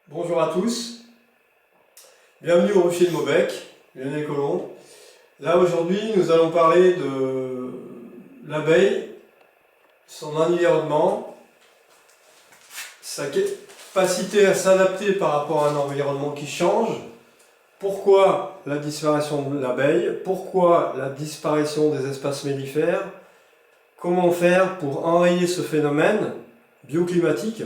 Bonjour à tous, bienvenue au Rucher de Maubec, Lionel Colomb. Là aujourd'hui nous allons parler de l'abeille, son environnement, sa capacité à s'adapter par rapport à un environnement qui change, pourquoi la disparition de l'abeille, pourquoi la disparition des espaces mellifères, comment faire pour enrayer ce phénomène bioclimatique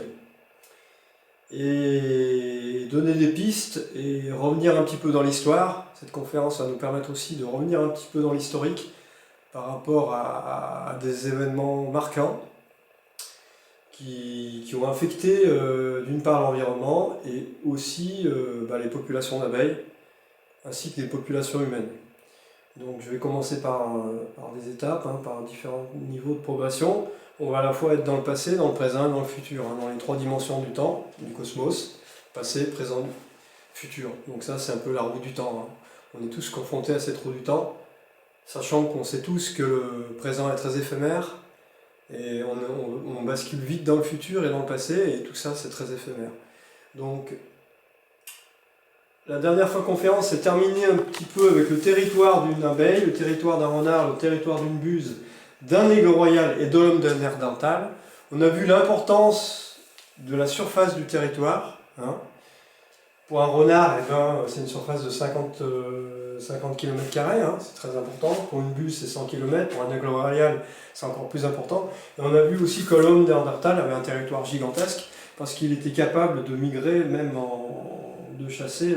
et donner des pistes et revenir un petit peu dans l'histoire. Cette conférence va nous permettre aussi de revenir un petit peu dans l'historique par rapport à des événements marquants qui ont affecté d'une part l'environnement et aussi les populations d'abeilles ainsi que les populations humaines. Donc je vais commencer par des étapes, par différents niveaux de progression. On va à la fois être dans le passé, dans le présent et dans le futur, dans les trois dimensions du temps, du cosmos, passé, présent, futur. Donc ça c'est un peu la roue du temps. On est tous confrontés à cette roue du temps, sachant qu'on sait tous que le présent est très éphémère, et on bascule vite dans le futur et dans le passé, et tout ça c'est très éphémère. Donc la dernière fois conférence s'est terminée un petit peu avec le territoire d'une abeille, le territoire d'un renard, le territoire d'une buse, d'un aigle royal et de l'homme d'un néandertal. On a vu l'importance de la surface du territoire. Pour un renard, c'est une surface de 50 km², c'est très important. Pour une buse, c'est 100 km. Pour un aigle royal, c'est encore plus important. Et on a vu aussi que l'homme néandertal avait un territoire gigantesque parce qu'il était capable de migrer, même de chasser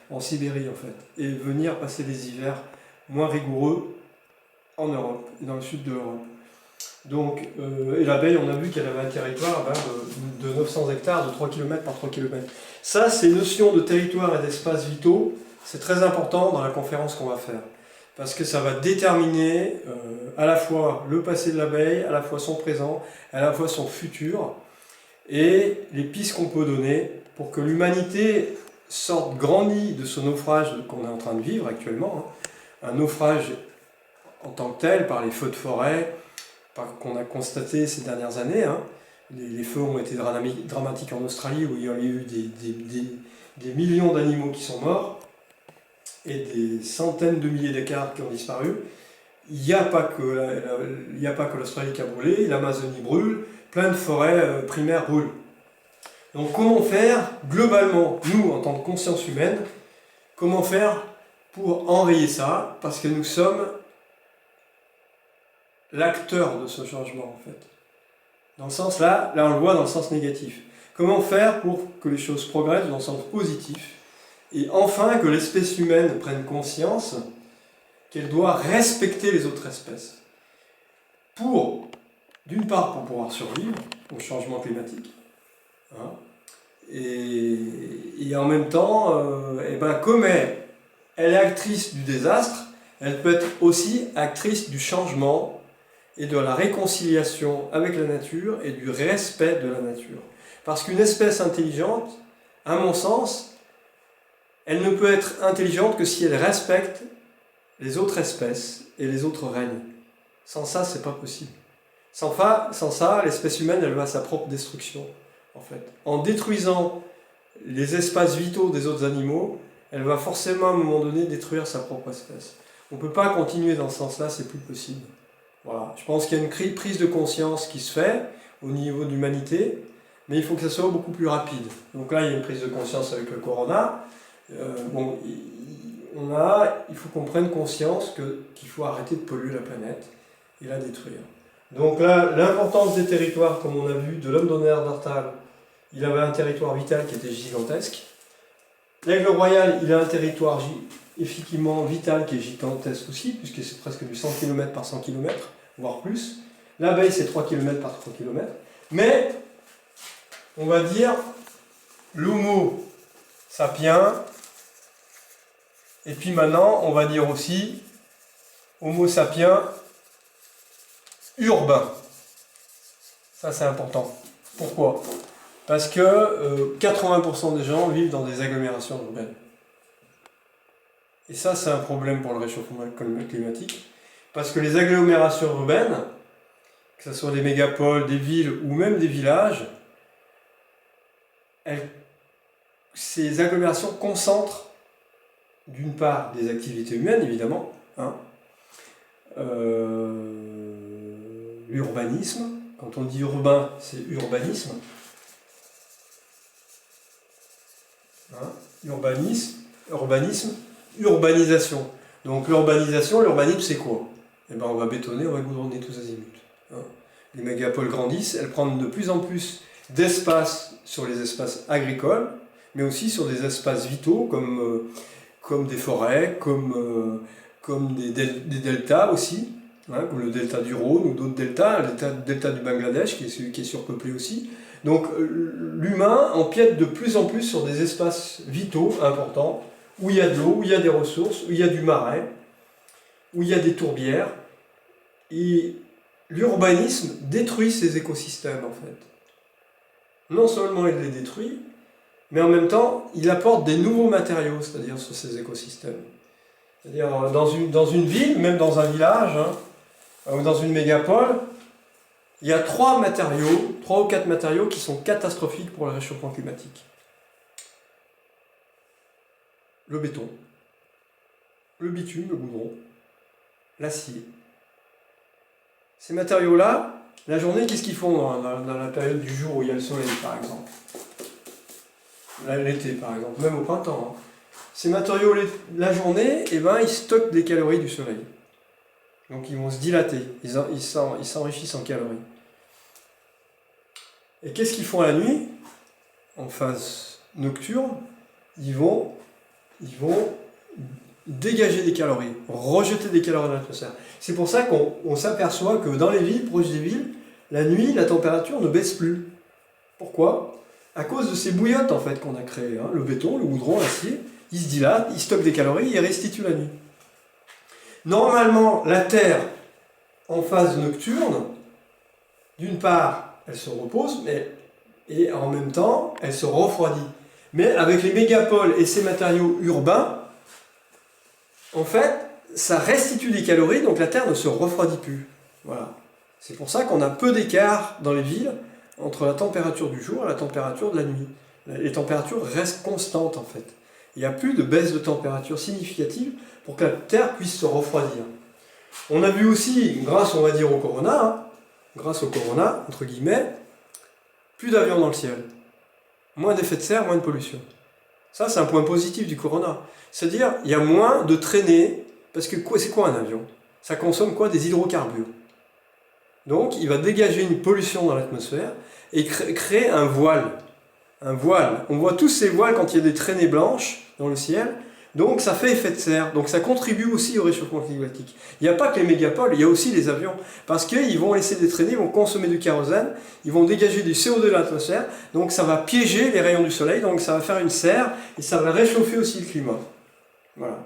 en Sibérie en fait, et venir passer des hivers moins rigoureux en Europe, dans le sud de l'Europe. Donc, et l'abeille, on a vu qu'elle avait un territoire de 900 hectares, de 3 km par 3 km. Ça, ces notions de territoire et d'espaces vitaux, c'est très important dans la conférence qu'on va faire. Parce que ça va déterminer à la fois le passé de l'abeille, à la fois son présent, à la fois son futur, et les pistes qu'on peut donner pour que l'humanité sorte grandie de ce naufrage qu'on est en train de vivre actuellement. Un naufrage en tant que tel, par les feux de forêt, qu'on a constaté ces dernières années. Les feux ont été dramatiques en Australie, où il y a eu des millions d'animaux qui sont morts, et des centaines de milliers d'écarts qui ont disparu. Il n'y a pas que l'Australie qui a brûlé, l'Amazonie brûle, plein de forêts primaires brûlent. Donc comment faire, globalement, nous, en tant que conscience humaine, comment faire pour enrayer ça, parce que nous sommes l'acteur de ce changement, en fait. Dans le sens, là on le voit dans le sens négatif. Comment faire pour que les choses progressent dans le sens positif, et enfin que l'espèce humaine prenne conscience qu'elle doit respecter les autres espèces. D'une part, pour pouvoir survivre au changement climatique, et en même temps, comme elle est actrice du désastre, elle peut être aussi actrice du changement et de la réconciliation avec la nature et du respect de la nature. Parce qu'une espèce intelligente, à mon sens, elle ne peut être intelligente que si elle respecte les autres espèces et les autres règnes. Sans ça, c'est pas possible. Sans ça, l'espèce humaine, elle va à sa propre destruction, en fait. En détruisant les espaces vitaux des autres animaux, elle va forcément, à un moment donné, détruire sa propre espèce. On ne peut pas continuer dans ce sens-là, c'est plus possible. Voilà. Je pense qu'il y a une prise de conscience qui se fait au niveau de l'humanité, mais il faut que ça soit beaucoup plus rapide. Donc là, il y a une prise de conscience avec le corona. Il faut qu'on prenne conscience qu'il faut arrêter de polluer la planète et la détruire. Donc là, l'importance des territoires, comme on a vu, de l'homme de Néandertal, il avait un territoire vital qui était gigantesque. L'aigle royal, il a un territoire effectivement vital qui est gigantesque aussi, puisque c'est presque du 100 km par 100 km, voire plus. L'abeille, c'est 3 km par 3 km. Mais, on va dire, l'homo sapiens, et puis maintenant, on va dire aussi homo sapiens urbain. Ça, c'est important. Pourquoi ? Parce que 80% des gens vivent dans des agglomérations urbaines. Et ça, c'est un problème pour le réchauffement climatique. Parce que les agglomérations urbaines, que ce soit des mégapoles, des villes ou même des villages, elles ces agglomérations concentrent d'une part des activités humaines, évidemment, hein, l'urbanisme. Quand on dit urbain, c'est urbanisme. Hein, urbanisme, urbanisation. Donc l'urbanisme c'est quoi? Eh ben, on va bétonner, on va goudronner tous azimuts. Hein. Les mégapoles grandissent, elles prennent de plus en plus d'espace sur les espaces agricoles, mais aussi sur des espaces vitaux comme des forêts, comme des deltas aussi, hein, comme le delta du Rhône ou d'autres deltas, le delta du Bangladesh qui est surpeuplé aussi. Donc l'humain empiète de plus en plus sur des espaces vitaux importants, où il y a de l'eau, où il y a des ressources, où il y a du marais, où il y a des tourbières. Et l'urbanisme détruit ces écosystèmes en fait. Non seulement il les détruit, mais en même temps il apporte des nouveaux matériaux, c'est-à-dire sur ces écosystèmes. C'est-à-dire dans une ville, même dans un village, hein, ou dans une mégapole, il y a 3 ou 4 matériaux qui sont catastrophiques pour le réchauffement climatique. Le béton, le bitume, le goudron, l'acier. Ces matériaux-là, la journée, qu'est-ce qu'ils font dans la période du jour où il y a le soleil, par exemple? L'été, par exemple, même au printemps. Hein. Ces matériaux, la journée, eh ben, ils stockent des calories du soleil. Donc ils vont se dilater, ils s'enrichissent en calories. Et qu'est-ce qu'ils font la nuit? En phase nocturne, ils vont dégager des calories, rejeter des calories dans l'atmosphère. C'est pour ça qu'on s'aperçoit que dans les villes, proches des villes, la nuit, la température ne baisse plus. Pourquoi? À cause de ces bouillottes en fait qu'on a créées. Hein. Le béton, le goudron, l'acier, ils se dilatent, ils stockent des calories, ils restituent la nuit. Normalement, la Terre, en phase nocturne, d'une part, elle se repose, et en même temps, elle se refroidit. Mais avec les mégapoles et ces matériaux urbains, en fait, ça restitue des calories, donc la Terre ne se refroidit plus. Voilà. C'est pour ça qu'on a peu d'écart dans les villes entre la température du jour et la température de la nuit. Les températures restent constantes, en fait. Il n'y a plus de baisse de température significative pour que la Terre puisse se refroidir. On a vu aussi, grâce, on va dire, au corona, grâce au corona, entre guillemets, plus d'avions dans le ciel. Moins d'effets de serre, moins de pollution. Ça, c'est un point positif du corona. C'est-à-dire, il y a moins de traînées, parce que c'est quoi un avion? Ça consomme quoi? Des hydrocarbures. Donc, il va dégager une pollution dans l'atmosphère et créer un voile. Un voile. On voit tous ces voiles quand il y a des traînées blanches dans le ciel. Donc, ça fait effet de serre. Donc, ça contribue aussi au réchauffement climatique. Il n'y a pas que les mégapoles, il y a aussi les avions. Parce qu'ils vont laisser des traînées, ils vont consommer du kérosène, ils vont dégager du CO2 de l'atmosphère. Donc, ça va piéger les rayons du soleil. Donc, ça va faire une serre et ça va réchauffer aussi le climat. Voilà.